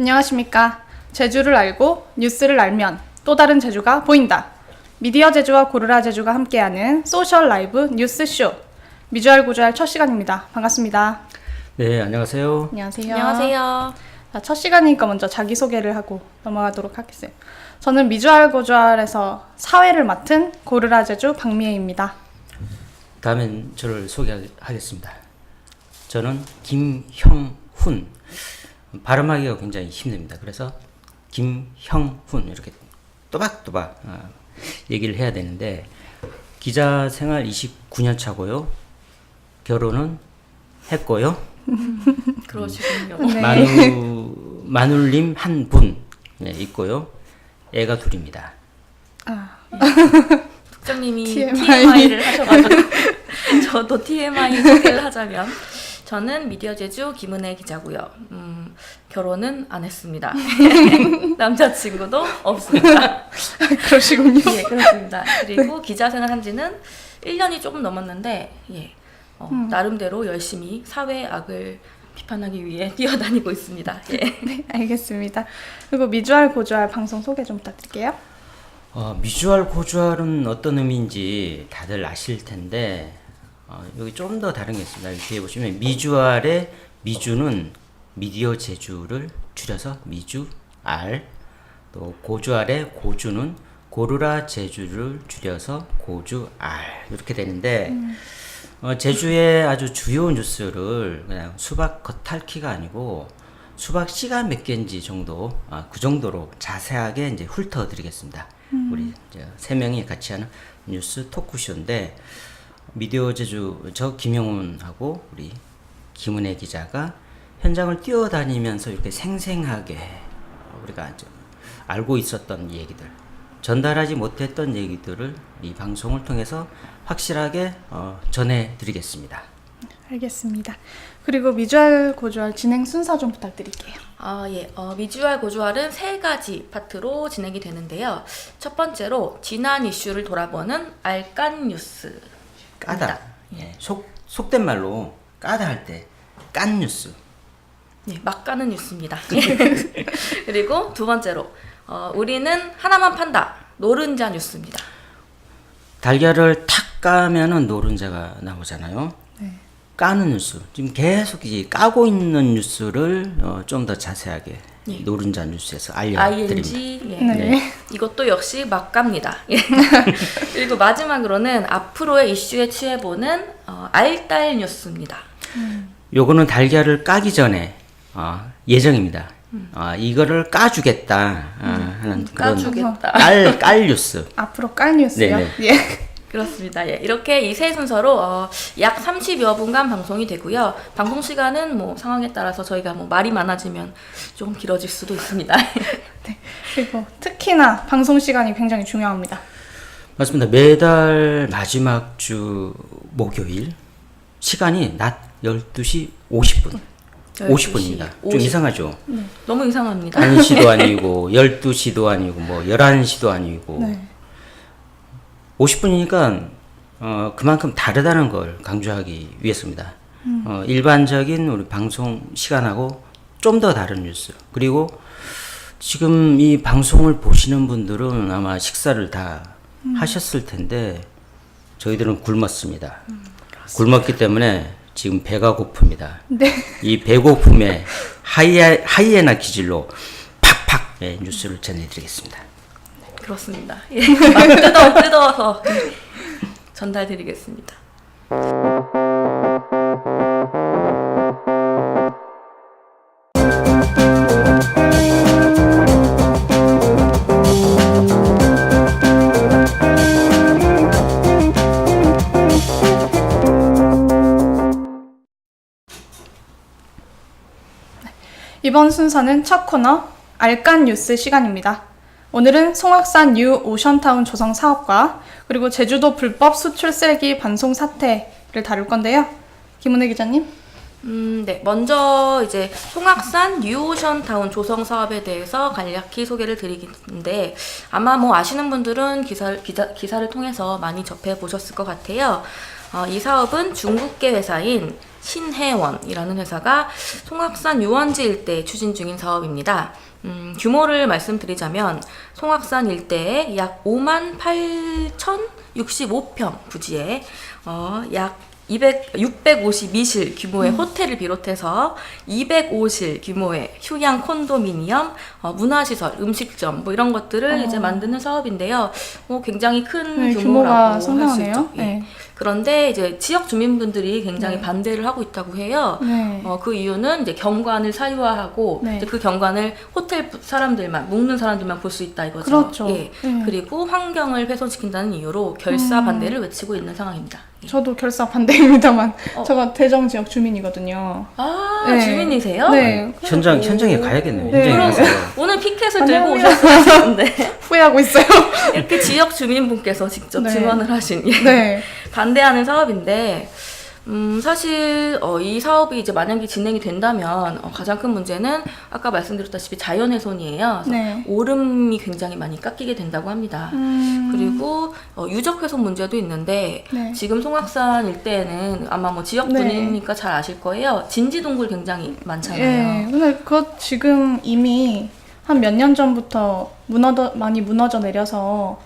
안녕하십니까. 제주를 알고 뉴스를 알면 또 다른 제주가 보인다. 미디어 제주와 고르라 제주가 함께하는 소셜 라이브 뉴스쇼. 미주알 고주알 첫 시간입니다. 반갑습니다. 네, 안녕하세요. 안녕하세요. 안녕하세요. 자, 첫 시간이니까 먼저 자기소개를 하고 넘어가도록 하겠습니다. 저는 미주알 고주알에서 사회를 맡은 고르라 제주 박미애입니다. 다음엔 저를 소개하겠습니다. 저는 김형훈. 발음하기가 굉장히 힘듭니다. 그래서 김형훈 이렇게 또박또박 얘기를 해야 되는데 기자 생활 29년 차고요. 결혼은 했고요. 그러시군요. 네. 마눌님 한 분 있고요. 애가 둘입니다. 국장님이 TMI. TMI를 하셔가지고 저도 TMI 소개를 하자면 저는 미디어 제주 김은혜 기자고요. 결혼은 안 했습니다. 남자친구도 없습니다. 그러시군요. 예, 그렇습니다. 그리고 기자 생활한 지는 1년이 조금 넘었는데 나름대로 열심히 사회의 악을 비판하기 위해 뛰어다니고 있습니다. 예. 네, 알겠습니다. 그리고 미주알 고주알 방송 소개 좀 부탁드릴게요. 미주알 고주알은 어떤 의미인지 다들 아실 텐데 여기 좀 더 다른 게 있습니다. 뒤에 보시면 미주알의 미주는 미디어 제주를 줄여서 미주알, 또 고주알의 고주는 고르라 제주를 줄여서 고주알 이렇게 되는데 제주의 아주 주요 뉴스를 그냥 수박 겉핥기가 아니고 수박 씨가 몇 개인지 정도 그 정도로 자세하게 이제 훑어드리겠습니다. 우리 이제 세 명이 같이 하는 뉴스 토크쇼인데 미디어 제주 저 김영훈하고 우리 김은혜 기자가 현장을 뛰어다니면서 이렇게 생생하게 우리가 이제 알고 있었던 얘기들, 전달하지 못했던 얘기들을 이 방송을 통해서 확실하게 전해드리겠습니다. 알겠습니다. 그리고 미주알 고주알 진행 순서 좀 부탁드릴게요. 예. 미주알 고주알은 세 가지 파트로 진행이 되는데요. 첫 번째로 지난 이슈를 돌아보는 알깐 뉴스. 까다. 예. 속된 말로 까다 할 때 깐 뉴스. 네, 막 까는 뉴스입니다. 그리고 두 번째로 우리는 하나만 판다. 노른자 뉴스입니다. 달걀을 탁 까면은 노른자가 나오잖아요. 네. 까는 뉴스. 지금 계속 이 까고 있는 뉴스를 좀 더 자세하게 예. 노른자 뉴스에서 알려드립니다. ING. 예. 네. 이것도 역시 막 깝니다. 예. 그리고 마지막으로는 앞으로의 이슈에 취해보는 알딸 뉴스입니다. 요거는 달걀을 까기 전에 예정입니다. 이거를 까주겠다 하는 그런 까주겠다. 깔 뉴스. 앞으로 깔 뉴스요? 네네. 예. 그렇습니다. 예. 이렇게 이 세 순서로 약 30여 분간 방송이 되고요. 방송 시간은 뭐 상황에 따라서 저희가 뭐 말이 많아지면 좀 길어질 수도 있습니다. 네. 그리고 특히나 방송 시간이 굉장히 중요합니다. 맞습니다. 매달 마지막 주 목요일 시간이 낮 12시 50분. 50분입니다. 좀 50. 이상하죠? 너무 이상합니다. 1시도 아니고 12시도 아니고 뭐 11시도 아니고 네. 50분이니까 그만큼 다르다는 걸 강조하기 위해서입니다. 일반적인 우리 방송 시간하고 좀 더 다른 뉴스. 그리고 지금 이 방송을 보시는 분들은 아마 식사를 다 하셨을 텐데 저희들은 굶었습니다. 굶었기 때문에 지금 배가 고픕니다. 네. 이 배고픔에 하이에나 기질로 팍팍 뉴스를 전해드리겠습니다. 그렇습니다. 예. 막 뜯어서 전달드리겠습니다. 이번 순서는 첫 코너 알깐 뉴스 시간입니다. 오늘은 송악산 뉴 오션타운 조성 사업과 그리고 제주도 불법 수출 쓰레기 반송 사태를 다룰 건데요. 김은혜 기자님. 네. 먼저 이제 송악산 뉴오션타운 조성 사업에 대해서 간략히 소개를 드리겠는데 아마 뭐 아시는 분들은 기사를 통해서 많이 접해 보셨을 것 같아요. 이 사업은 중국계 회사인 신해원이라는 회사가 송악산 유원지 일대에 추진 중인 사업입니다. 규모를 말씀드리자면 송악산 일대에 약 58,065평 부지에 약 652실 규모의 호텔을 비롯해서 205실 규모의 휴양 콘도미니엄, 문화시설, 음식점 뭐 이런 것들을 이제 만드는 사업인데요. 굉장히 큰 규모가 규모라고 할 수 상당하네요. 있죠. 예. 네. 그런데 이제 지역 주민분들이 굉장히 반대를 하고 있다고 해요. 네. 그 이유는 이제 경관을 사유화하고 네. 이제 그 경관을 호텔 사람들만, 묵는 사람들만 볼 수 있다 이거죠. 그렇죠. 예. 네. 그리고 환경을 훼손시킨다는 이유로 결사 반대를 외치고 있는 상황입니다. 예. 저도 결사 반대입니다만 제가 대정 지역 주민이거든요. 아, 네. 주민이세요? 네. 현장에 가야겠네요. 네. 현장에 가서. 오늘 피켓을 아니요, 들고 아니요. 오셨는데 후회하고 있어요. 이렇게 지역 주민분께서 직접 네. 증언을 하신 예. 네. 반대하는 사업인데 사실 이 사업이 이제 만약에 진행이 된다면 가장 큰 문제는 아까 말씀드렸다시피 자연훼손이에요. 그래서 네. 오름이 굉장히 많이 깎이게 된다고 합니다. 그리고 유적훼손 문제도 있는데 네. 지금 송악산 일대에는 아마 뭐 지역분이니까 잘 아실 거예요. 진지동굴 굉장히 많잖아요. 네. 근데 그것 지금 이미 한 몇 년 전부터 많이 무너져 내려서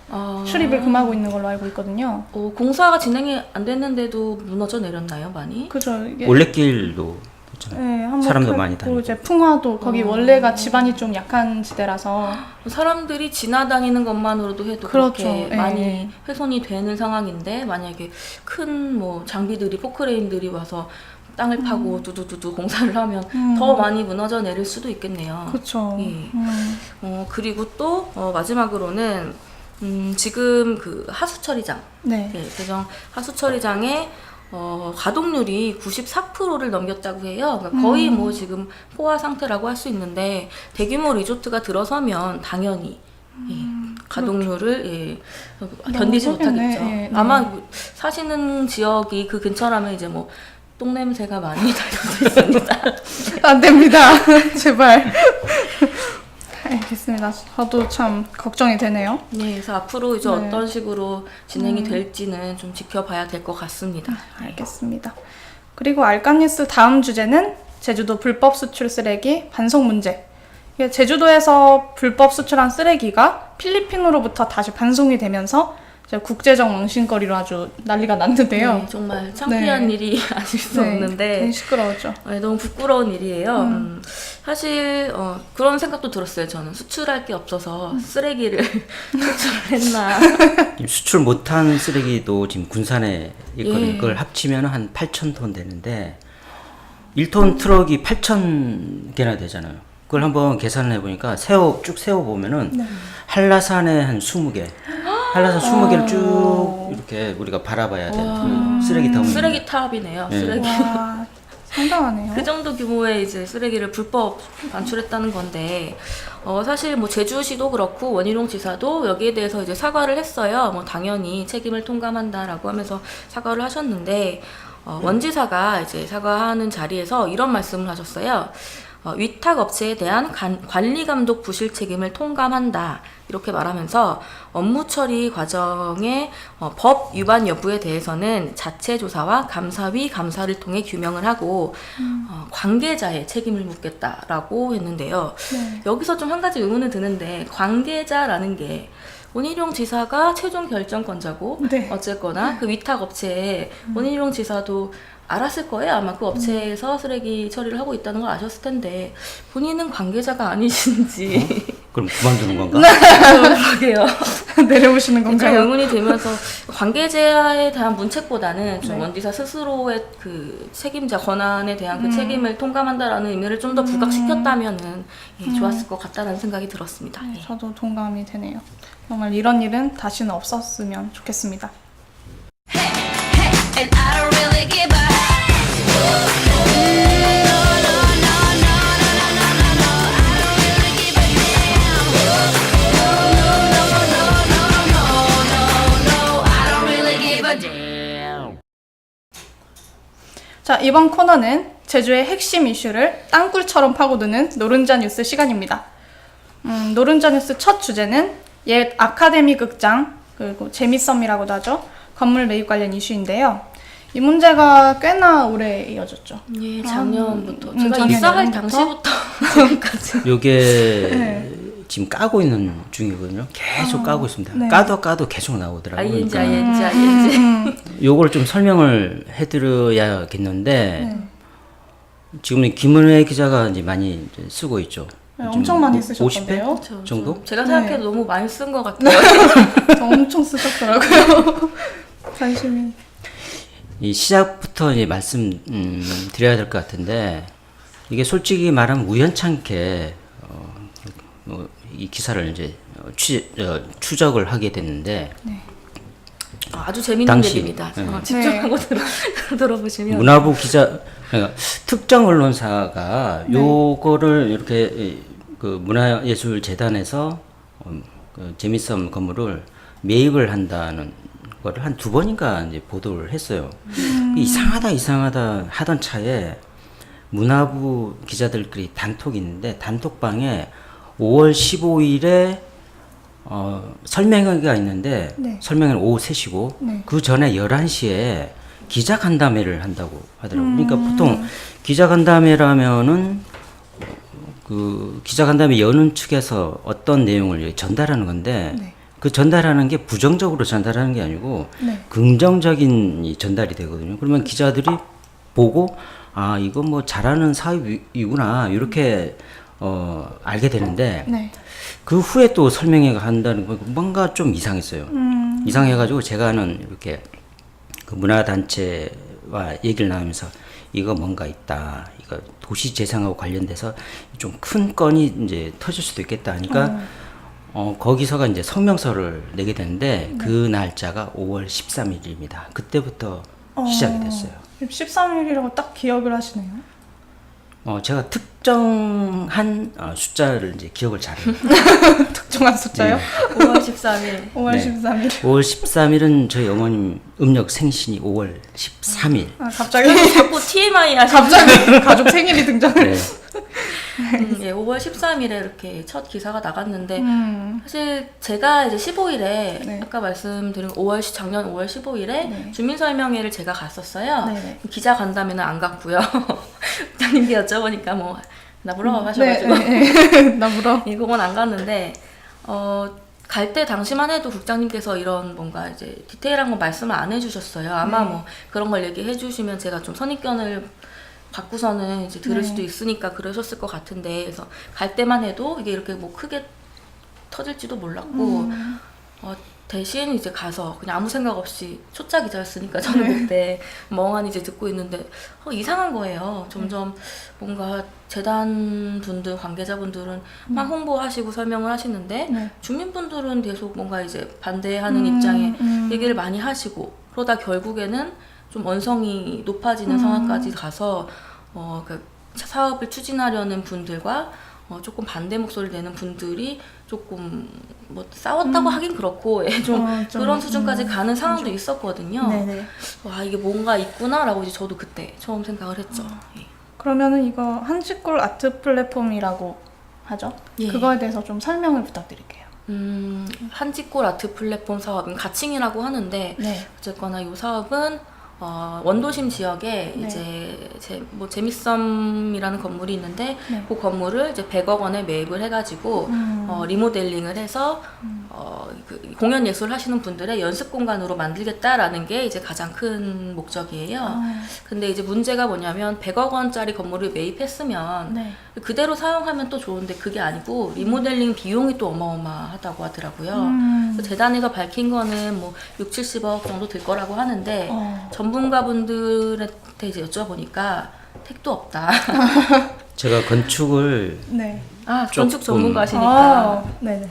출입을 금하고 있는 걸로 알고 있거든요. 공사가 진행이 안 됐는데도 무너져 내렸나요, 많이? 그죠. 이게 올레길도 있잖아요. 네, 한번 사람도 그- 많이 그 다니고. 이제 풍화도 거기 원래가 지반이 좀 약한 지대라서 사람들이 지나다니는 것만으로도 해도 그렇죠. 그렇게 예. 많이 훼손이 되는 상황인데 만약에 큰 뭐 장비들이 포크레인들이 와서 땅을 파고 두두두두 공사를 하면 더 많이 무너져 내릴 수도 있겠네요. 그렇죠. 예. 그리고 또 마지막으로는 지금 그 하수처리장, 네. 예, 대정 하수처리장에 가동률이 94%를 넘겼다고 해요. 그러니까 거의 뭐 지금 포화 상태라고 할 수 있는데 대규모 리조트가 들어서면 당연히 예, 가동률을 예, 견디지 그렇겠네. 못하겠죠. 예, 네. 아마 사시는 지역이 그 근처라면 이제 뭐 똥냄새가 많이 달려져 있습니다. 안 됩니다. 제발. 알겠습니다. 저도 참 걱정이 되네요. 네, 그래서 앞으로 이제 네. 어떤 식으로 진행이 될지는 좀 지켜봐야 될 것 같습니다. 알겠습니다. 그리고 알까뉴스 다음 주제는 제주도 불법 수출 쓰레기 반송 문제. 이게 제주도에서 불법 수출한 쓰레기가 필리핀으로부터 다시 반송이 되면서 이제 국제적 망신거리로 아주 난리가 났는데요. 네, 정말 창피한 네. 일이 아닐 수 네, 없는데 괜히 시끄러웠죠. 네, 너무 부끄러운 일이에요. 사실 그런 생각도 들었어요. 저는 수출할 게 없어서 쓰레기를 수출했나. 수출 못한 쓰레기도 지금 군산에 있거든요. 예. 그걸 합치면 한 8,000톤 되는데 1톤 트럭이 8,000개나 되잖아요. 그걸 한번 계산을 해보니까 쭉 세워보면은 한라산에 한 20개, 한라산 20개를 쭉 이렇게 우리가 바라봐야 돼요. 그 쓰레기 덩어리. 쓰레기 탑이네요. 네. 쓰레기. 와, 상당하네요. 그 정도 규모의 이제 쓰레기를 불법 반출했다는 건데 사실 뭐 제주시도 그렇고 원희룡 지사도 여기에 대해서 이제 사과를 했어요. 뭐 당연히 책임을 통감한다라고 하면서 사과를 하셨는데 원지사가 이제 사과하는 자리에서 이런 말씀을 하셨어요. 위탁 업체에 대한 관리 감독 부실 책임을 통감한다. 이렇게 말하면서 업무 처리 과정의 법 위반 여부에 대해서는 자체 조사와 감사위 감사를 통해 규명을 하고 관계자의 책임을 묻겠다라고 했는데요. 네. 여기서 좀 한 가지 의문은 드는데 관계자라는 게 원희룡 지사가 최종 결정권자고 네. 어쨌거나 그 위탁 업체에 원희룡 지사도 알았을 거예요. 아마 그 업체에서 쓰레기 처리를 하고 있다는 걸 아셨을 텐데 본인은 관계자가 아니신지 그럼 그만두는 건가? 그러게요. 내려오시는 좀 건가요? 의문이 들면서 관계자에 대한 문책보다는 좀 네. 원지사 스스로의 그 책임자 권한에 대한 그 책임을 통감한다라는 의미를 좀 더 부각시켰다면은 좋았을 것 같다라는 생각이 들었습니다. 네, 예. 저도 동감이 되네요. 정말 이런 일은 다시는 없었으면 좋겠습니다. And I don't really give a 자, 이번 코너는 제주의 핵심 이슈를 땅굴처럼 파고드는 노른자 뉴스 시간입니다. 노른자 뉴스 첫 주제는 옛 아카데미 극장, 그리고 재밌섬이라고도 하죠. 건물 매입 관련 이슈인데요. 이 문제가 꽤나 오래 이어졌죠. 예, 작년부터. 제가 작년 입사할 여름부터? 당시부터 지금까지. 요게 네. 지금 까고 있는 중이거든요. 계속 까고 있습니다. 네. 까도 계속 나오더라고요. ING, 그러니까 ING. 요걸 좀 설명을 해드려야겠는데 지금 김은혜 기자가 이제 많이 이제 쓰고 있죠. 네, 지금 엄청 많이 50회 쓰셨던데요. 정도? 제가 생각해도 너무 많이 쓴 것 같아요. 저 엄청 쓰셨더라고요. 관심이. 이 시작부터 이제 말씀 드려야 될 것 같은데 이게 솔직히 말하면 우연찮게 이 기사를 이제 추적을 하게 됐는데 아주 재밌는 당시, 얘기입니다. 네. 집중하고 들어보시면. 문화부 기자 그러니까 특정 언론사가 요거를 이렇게 그 문화예술재단에서 그 재밌섬 건물을 매입을 한다는 거를 한 2번인가 이제 보도를 했어요. 이상하다 하던 차에 문화부 기자들끼리 단톡이 있는데 단톡방에 5월 15일에 설명회가 있는데 네. 설명회는 오후 3시고 네. 그 전에 11시에 기자간담회를 한다고 하더라고요. 그러니까 보통 기자간담회라면은 그 기자간담회 여는 측에서 어떤 내용을 전달하는 건데 네. 그 전달하는 게 부정적으로 전달하는 게 아니고 네. 긍정적인 이 전달이 되거든요. 그러면 기자들이 보고 아 이거 뭐 잘하는 사업이구나 이렇게 알게 되는데 네. 그 후에 또 설명회가 한다는 거 뭔가 좀 이상했어요. 이상해가지고 제가는 이렇게 그 문화단체와 얘기를 나누면서 이거 뭔가 있다. 이거 도시 재생하고 관련돼서 좀 큰 건이 이제 터질 수도 있겠다 하니까 거기서가 이제 성명서를 내게 되는데 그 날짜가 5월 13일입니다. 그때부터 시작이 됐어요. 13일이라고 딱 기억을 하시네요. 제가 특정한 숫자를 이제 기억을 잘해요. 특정한 숫자요? 5월 13일. 5월 네. 13일. 5월 13일은 저희 어머님 음력 생신이 5월 13일. 아, 갑자기 자꾸 TMI 하시는. 갑자기 가족 생일이 등장을. 네. 예, 5월 13일에 이렇게 첫 기사가 나갔는데 음. 사실 제가 이제 15일에 네. 아까 말씀드린 작년 5월 15일에 네. 주민설명회를 제가 갔었어요. 네네. 기자 간담회는 안 갔고요. 부장님께 여쭤보니까 뭐 나 물어 하셔가지고 나 물어. 예, 그건 안 갔는데 갈 때 당시만 해도 국장님께서 이런 뭔가 이제 디테일한 거 말씀을 안 해주셨어요. 아마 뭐 그런 걸 얘기해 주시면 제가 좀 선입견을 갖고서는 이제 들을 수도 있으니까 그러셨을 것 같은데 그래서 갈 때만 해도 이게 이렇게 뭐 크게 터질지도 몰랐고 대신 이제 가서 그냥 아무 생각 없이 초짜 기자였으니까 저는 그때 멍하니 이제 듣고 있는데 이상한 거예요. 점점 뭔가 재단 분들 관계자분들은 막 홍보하시고 설명을 하시는데 네. 주민분들은 계속 뭔가 이제 반대하는 입장에 얘기를 많이 하시고 그러다 결국에는 좀 원성이 높아지는 상황까지 가서 그 사업을 추진하려는 분들과 조금 반대 목소리를 내는 분들이 조금 뭐 싸웠다고 하긴 그렇고 좀 그런 수준까지 가는 상황도 있었거든요. 네네. 와 이게 뭔가 있구나라고 이제 저도 그때 처음 생각을 했죠. 예. 그러면은 이거 한시골 아트 플랫폼이라고 하죠? 예. 그거에 대해서 좀 설명을 부탁드릴게요. 한직골 아트 플랫폼 사업은 가칭이라고 하는데 네. 어쨌거나 이 사업은 원도심 지역에 네. 이제 재밌섬이라는 건물이 있는데 네. 그 건물을 이제 100억 원에 매입을 해가지고 리모델링을 해서 그 공연 예술 하시는 분들의 연습 공간으로 만들겠다라는 게 이제 가장 큰 목적이에요. 근데 이제 문제가 뭐냐면 100억 원짜리 건물을 매입했으면 네. 그대로 사용하면 또 좋은데 그게 아니고 리모델링 비용이 또 어마어마하다고 하더라고요. 그래서 재단에서 밝힌 거는 뭐 6, 70억 정도 들 거라고 하는데 전문가분들한테 이제 여쭤보니까 택도 없다. 제가 건축을 네. 건축 조금- 전문가시니까. 네네.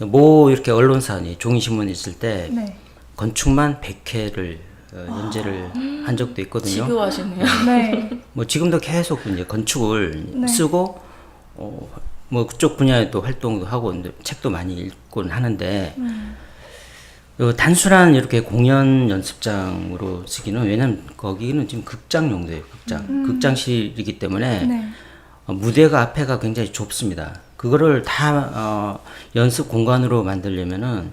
뭐 이렇게 언론사니 종이신문 있을 때 네. 건축만 100회를 연재를 한 적도 있거든요. 집요하시네요. 네. 뭐 지금도 계속 이제 건축을 네. 쓰고 뭐 그쪽 분야에 또 활동도 하고 책도 많이 읽곤 하는데 요 단순한 이렇게 공연 연습장으로 쓰기는 왜냐면 거기는 지금 극장 용도예요. 극장실이기 때문에 네. 무대가 앞에가 굉장히 좁습니다. 그거를 다 연습 공간으로 만들려면은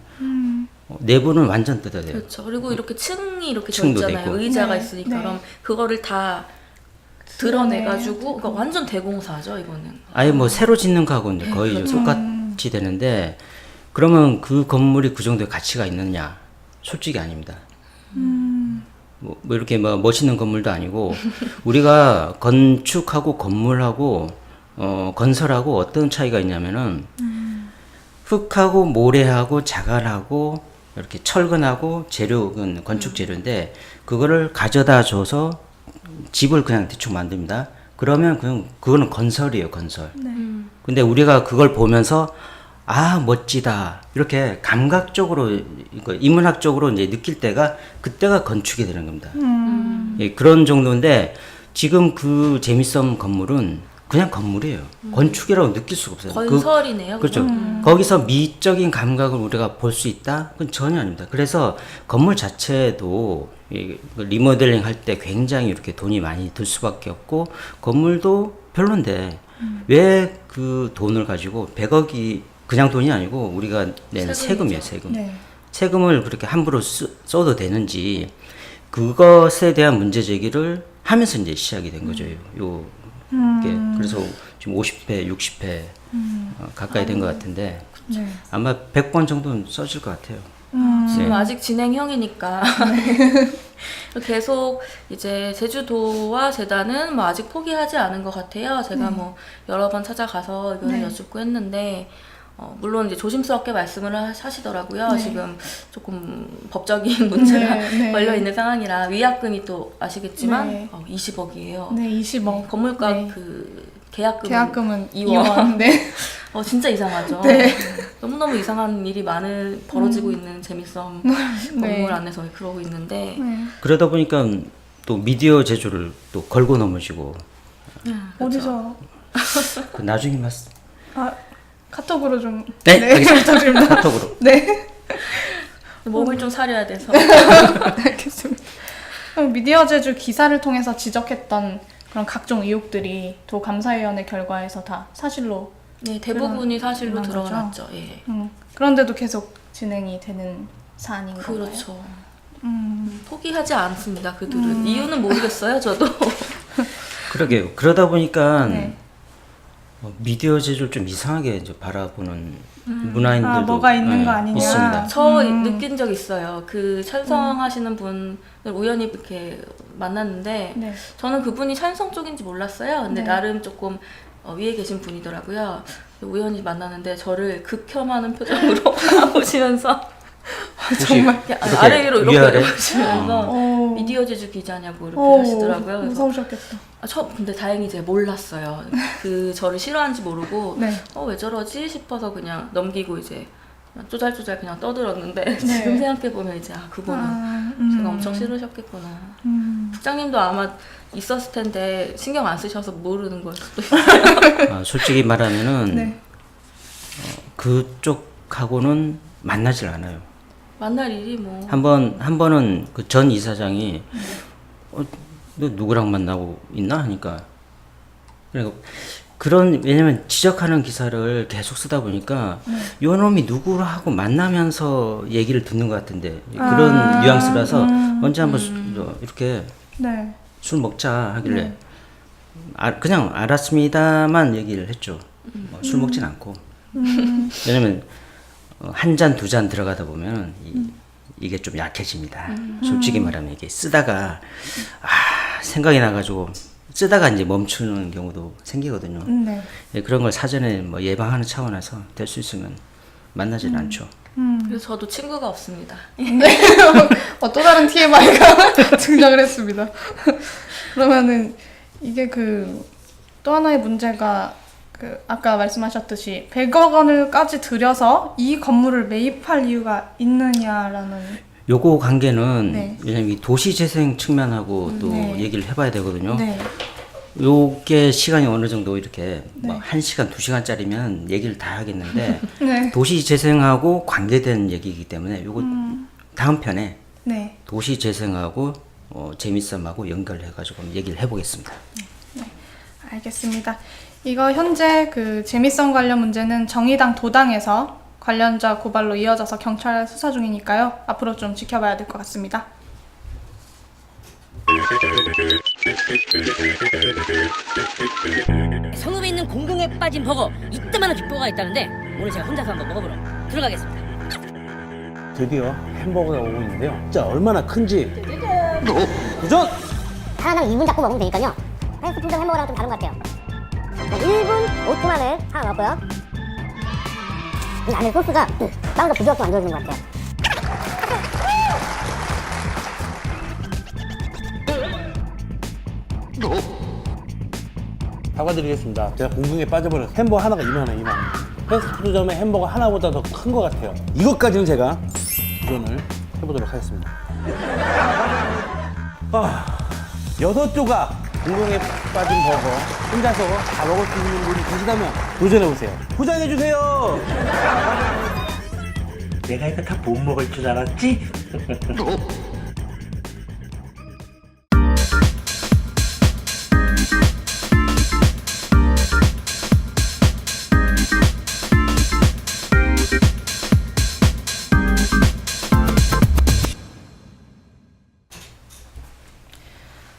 내부는 완전 뜯어야 돼요. 그렇죠. 그리고 이렇게 층이 이렇게 져 층도 있잖아요. 되고. 의자가 네. 있으니까 네. 그럼 그거를 다 드러내가지고 그러니까 완전 대공사죠 이거는. 아예 뭐 새로 짓는 거하고 이제 거의 좀 똑같이 되는데 그러면 그 건물이 그 정도의 가치가 있느냐? 솔직히 아닙니다. 뭐 이렇게 뭐 멋있는 건물도 아니고 우리가 건축하고 건물하고 건설하고 어떤 차이가 있냐면은 흙하고 모래하고 자갈하고 이렇게 철근하고 재료는 건축 재료인데 그거를 가져다 줘서 집을 그냥 대충 만듭니다. 그러면 그거는 건설이에요, 건설. 근데 우리가 그걸 보면서 아 멋지다 이렇게 감각적으로 이거 인문학적으로 이제 느낄 때가 그때가 건축이 되는 겁니다. 예, 그런 정도인데 지금 그 제미섬 건물은 그냥 건물이에요. 건축이라고 느낄 수가 없어요. 건설이네요. 그렇죠. 거기서 미적인 감각을 우리가 볼 수 있다? 그건 전혀 아닙니다. 그래서 건물 자체도 리모델링 할 때 굉장히 이렇게 돈이 많이 들 수밖에 없고 건물도 별론데 왜 그 돈을 가지고 100억이 그냥 돈이 아니고 우리가 낸 세금이에요, 세금. 네. 세금을 그렇게 함부로 써도 되는지 그것에 대한 문제 제기를 하면서 이제 시작이 된 거죠. 이게 그래서 지금 50회, 60회 가까이 된 것 같은데 네. 아마 100번 정도는 써질 것 같아요. 지금 네. 아직 진행형이니까 계속 이제 제주도와 재단은 뭐 아직 포기하지 않은 것 같아요. 제가 뭐 여러 번 찾아가서 의견을 네. 여쭙고 했는데 물론 이제 조심스럽게 말씀을 하시더라고요. 네. 지금 조금 법적인 문제가 네. 걸려 있는 상황이라 위약금이 또 아시겠지만 네. 20억이에요. 네, 20억. 건물값 네. 그 계약금은 2원. 네. 진짜 이상하죠. 네. 너무너무 이상한 일이 벌어지고 있는 재밌어 네. 건물 안에서 그러고 있는데 네. 그러다 보니까 또 미디어 제조를 또 걸고 넘어지고 어디서 그 나중에 카톡으로 좀 네, 네, 부탁드립니다. 카톡으로 네. 몸을 좀 사려야 돼서 알겠습니다. 그럼 미디어 제주 기사를 통해서 지적했던 그런 각종 의혹들이 도 감사위원회 결과에서 다 사실로 네, 대부분이 사실로 그런 거죠? 드러났죠. 예. 그런데도 계속 진행이 되는 사안인 건가요? 그렇죠. 포기하지 않습니다. 그들은 이유는 모르겠어요. 저도 그러게요. 그러다 보니까 네. 미디어 제조를 좀 이상하게 이제 바라보는 문화인들도 뭐가 있는 거 아니냐. 있습니다. 저 느낀 적 있어요. 그 찬성하시는 분을 우연히 이렇게 만났는데 네. 저는 그분이 찬성 쪽인지 몰랐어요. 근데 네. 나름 조금 위에 계신 분이더라고요. 우연히 만났는데 저를 극혐하는 표정으로 바라보시면서 정말 아래 위로 이렇게 위아래? 보시면서 오. 미디어 제주 기자냐고 이렇게 오, 하시더라고요. 그래서 무서우셨겠다. 근데 다행히 제가 몰랐어요. 그 저를 싫어하는지 모르고 네. 왜 저러지 싶어서 그냥 넘기고 이제 쪼잘쪼잘 그냥 떠들었는데 네. 지금 생각해보면 이제 그분은 제가 엄청 싫으셨겠구나. 국장님도 아마 있었을 텐데 신경 안 쓰셔서 모르는 걸 수도 있어요. 솔직히 말하면은 네. 그쪽하고는 만나질 않아요. 만날 일이 뭐 한 번은 그 전 이사장이 너 누구랑 만나고 있나 하니까 그러니까 왜냐면 지적하는 기사를 계속 쓰다 보니까 요 놈이 누구하고 만나면서 얘기를 듣는 것 같은데 그런 뉘앙스라서 언제 한번 이렇게 네. 술 먹자 하길래 그냥 알았습니다만 얘기를 했죠. 술 먹진 않고 왜냐면 한 잔 두 잔 들어가다 보면 이게 좀 약해집니다. 솔직히 말하면 이게 쓰다가 생각이 나가지고 쓰다가 이제 멈추는 경우도 생기거든요. 네. 예, 그런 걸 사전에 뭐 예방하는 차원에서 될 수 있으면 만나질 않죠. 그래서 저도 친구가 없습니다. 또 다른 TMI가 등장을 했습니다. 그러면은 이게 또 하나의 문제가 아까 말씀하셨듯이 100억 원을까지 들여서 이 건물을 매입할 이유가 있느냐라는 요거 관계는 네. 왜냐면 이 도시재생 측면하고 또 네. 얘기를 해봐야 되거든요. 네. 요게 시간이 어느 정도 이렇게 네. 뭐 1시간, 2시간짜리면 얘기를 다 하겠는데 네. 도시재생하고 관계된 얘기이기 때문에 요거 다음 편에 네. 도시 재생하고 재밌음하고 연결해가지고 한번 얘기를 해보겠습니다. 알겠습니다. 이거 현재 그 재미성 관련 문제는 정의당 도당에서 관련자 고발로 이어져서 경찰 수사 중이니까요. 앞으로 좀 지켜봐야 될 것 같습니다. 성읍에 있는 공중에 빠진 버거 이때만한 빅버거가 있다는데 오늘 제가 혼자서 한번 먹어보러 들어가겠습니다. 드디어 햄버거가 오고 있는데요. 진짜 얼마나 큰지. 도전! 하나당 2분 잡고 먹으면 되니까요. 패스트푸드 햄버거랑 좀 다른 것 같아요. 1분 오트만을 하나 넣었고요. 이 안에 소스가 빵도 부드럽게 만들어주는 것 같아요. 사과드리겠습니다. 제가 공중에 빠져버려서 햄버거 하나가 2만 원, 2만 원. 패스트푸드점의 햄버거 하나보다 더 큰 것 같아요. 이것까지는 제가 도전을 해보도록 하겠습니다. 6조각 공중에 빠진 버거 혼자서 다 먹을 수 있는 분이 계시다면 도전해보세요. 포장해주세요! 내가 이거 다 못 먹을 줄 알았지?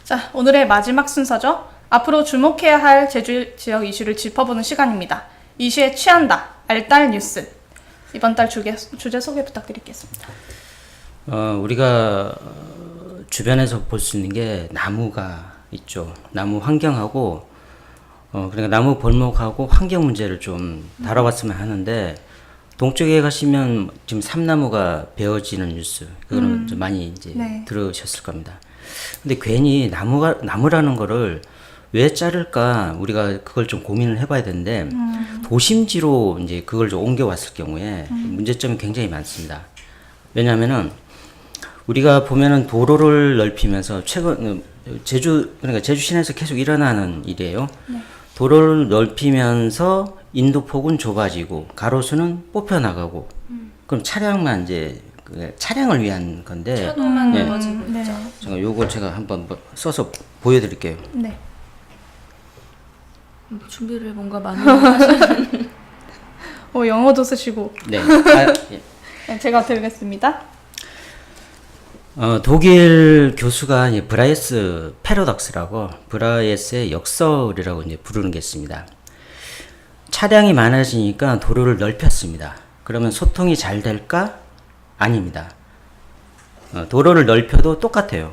자, 오늘의 마지막 순서죠. 앞으로 주목해야 할 제주 지역 이슈를 짚어보는 시간입니다. 이슈에 취한다. 알딸 뉴스. 이번 달 주제 소개 부탁드리겠습니다. 우리가 주변에서 볼 수 있는 게 나무가 있죠. 나무 환경하고 그러니까 나무 벌목하고 환경 문제를 좀 다뤄봤으면 하는데 동쪽에 가시면 지금 삼나무가 베어지는 뉴스 그거는 좀 많이 이제 네. 들으셨을 겁니다. 근데 괜히 나무라는 거를 왜 자를까 우리가 그걸 좀 고민을 해봐야 되는데 도심지로 이제 그걸 좀 옮겨왔을 경우에 문제점이 굉장히 많습니다. 왜냐하면은 우리가 보면은 도로를 넓히면서 최근 그러니까 제주 시내에서 계속 일어나는 일이에요. 도로를 넓히면서 인도폭은 좁아지고 가로수는 뽑혀 나가고 그럼 차량만 이제 차량을 위한 건데 차도만 네. 넓어지고 네. 있죠. 제가 요걸 제가 한번 써서 보여드릴게요. 네. 준비를 뭔가 많이 하시는. 영어도 쓰시고. 네. 예. 네, 제가 들겠습니다. 독일 교수가 이제 브라이스 패러독스라고 브라이스의 역설이라고 이제 부르는 게 있습니다. 차량이 많아지니까 도로를 넓혔습니다. 그러면 소통이 잘 될까? 아닙니다. 도로를 넓혀도 똑같아요.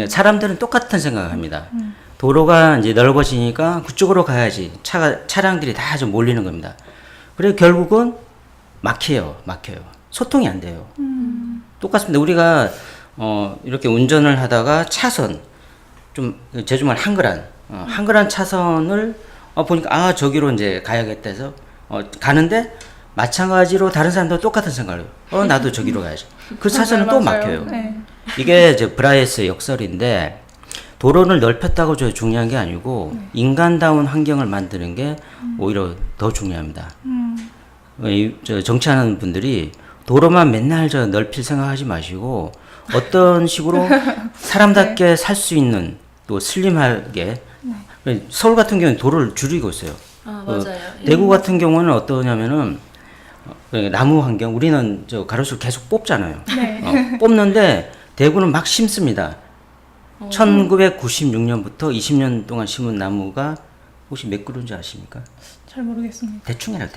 사람들은 똑같은 생각을 합니다. 도로가 이제 넓어지니까 그쪽으로 가야지 차량들이 다 좀 몰리는 겁니다. 그래서 결국은 막혀요. 소통이 안 돼요. 똑같습니다. 우리가 이렇게 운전을 하다가 차선 좀 제주말 한글한 차선을 보니까 저기로 이제 가야겠다 해서 가는데 마찬가지로 다른 사람도 똑같은 생각을 해요. 나도 저기로 가야지. 그 차선은 또 맞아요. 막혀요. 네. 이게 이제 브라이스의 역설인데 도로를 넓혔다고 저 중요한 게 아니고 인간다운 환경을 만드는 게 오히려 더 중요합니다. 정치하는 분들이 도로만 맨날 넓힐 생각하지 마시고 어떤 식으로 사람답게 살 수 있는 또 슬림하게 서울 같은 경우는 도로를 줄이고 있어요. 맞아요. 대구 같은 경우는 어떠냐면은 나무 환경 우리는 가로수를 계속 뽑잖아요. 네. 뽑는데 대구는 막 심습니다. 1996년부터 20년 동안 심은 나무가 혹시 몇 그루인지 아십니까? 잘 모르겠습니다. 대충이라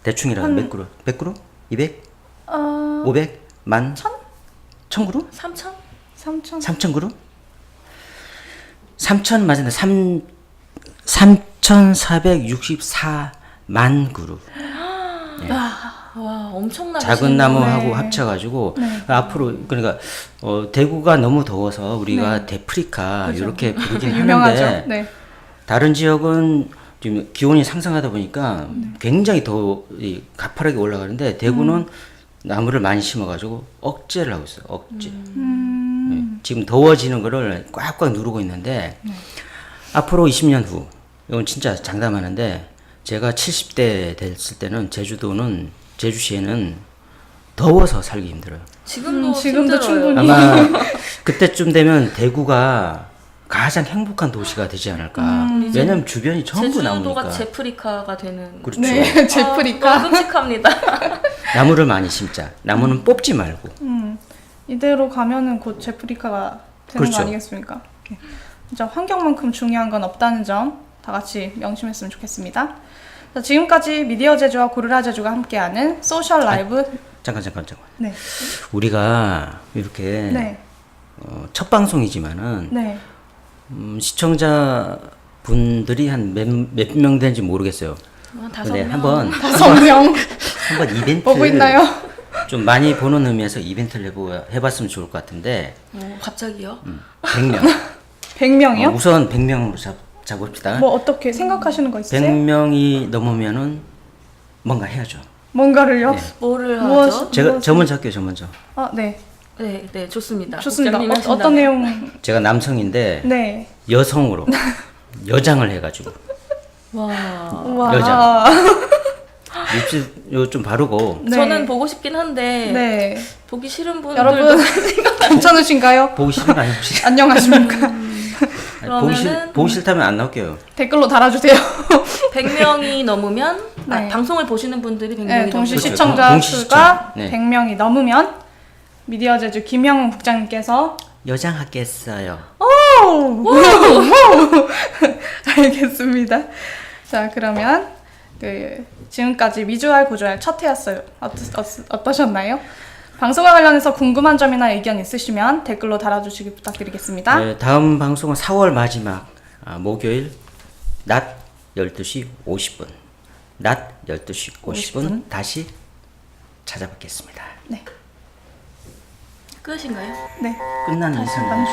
대충이라 몇 그루? 100그루? 200? 500? 만? 1000그루? 3천? 3천. 3000그루? 3000 맞은데 3464만 그루. 와, 엄청나게 작은 심은 나무하고 네. 합쳐가지고 앞으로 그러니까 대구가 너무 더워서 우리가 데프리카 이렇게 부르긴 유명하죠. 하는데 네. 다른 지역은 지금 기온이 상승하다 보니까 굉장히 더 가파르게 올라가는데 대구는 나무를 많이 심어가지고 억제를 하고 있어요. 억제. 네. 지금 더워지는 거를 꽉꽉 누르고 있는데 앞으로 20년 후 이건 진짜 장담하는데 제가 70대 됐을 때는 제주시에는 더워서 살기 힘들어요. 지금도 지금도 힘들어요. 충분히. 아마 그때쯤 되면 대구가 가장 행복한 도시가 되지 않을까. 왜냐면 주변이 전부 제주도가 나무니까. 제프리카가 되는. 그렇죠. 네, 제프리카. 너무 끔찍합니다. 나무를 많이 심자. 나무는 뽑지 말고. 이대로 가면은 곧 제프리카가 되는 그렇죠. 거 아니겠습니까? 이렇게. 진짜 환경만큼 중요한 건 없다는 점 다 같이 명심했으면 좋겠습니다. 자, 지금까지 미디어 제주와 고르라 제주가 함께하는 소셜 라이브. 잠깐. 네. 우리가 이렇게 네. 첫 방송이지만은 네. 시청자 분들이 한 몇 명 되는지 모르겠어요. 다섯 근데 명. 한번 5명 이벤트 보고 있나요? 좀 많이 보는 의미에서 이벤트를 해봤으면 좋을 것 같은데 갑자기요? 100명. 100명이요? 우선 100명으로 잡읍시다. 뭐 어떻게 생각하시는 거 있으세요? 100명이 넘으면은 뭔가 해야죠. 뭔가를 네. 뭐를 무엇- 하죠? 저 먼저 할게요. 저 먼저. 아, 네. 네, 좋습니다. 좋습니다. 국장님이 하신다면. 어떤 내용? 제가 남성인데 네. 여성으로 여장을 해가지고 와. 우와. 여자. 립스틱 좀 바르고 네. 저는 보고 싶긴 한데 네. 보기 싫은 분들도 여러분 괜찮으신가요? 보기 싫은 거 아니지? 안녕하십니까? 그러면은 보기 싫다면 안 나올게요. 댓글로 달아주세요. 100명이 넘으면 네. 방송을 보시는 분들이 100명이 네, 동시 넘으면 그렇죠. 시청자 동시 수가 시청. 네. 100명이 넘으면 미디어 제주 김영웅 국장님께서 여장하겠어요. 알겠습니다. 자, 그러면 지금까지 미주알 고주알 첫 회였어요. 어떠셨나요? 방송과 관련해서 궁금한 점이나 의견 있으시면 댓글로 달아주시기 부탁드리겠습니다. 네, 다음 방송은 4월 마지막 목요일 낮 12시 50분. 낮 12시 50분 다시 찾아뵙겠습니다. 네. 끝인가요? 네. 끝난 이상. 만주.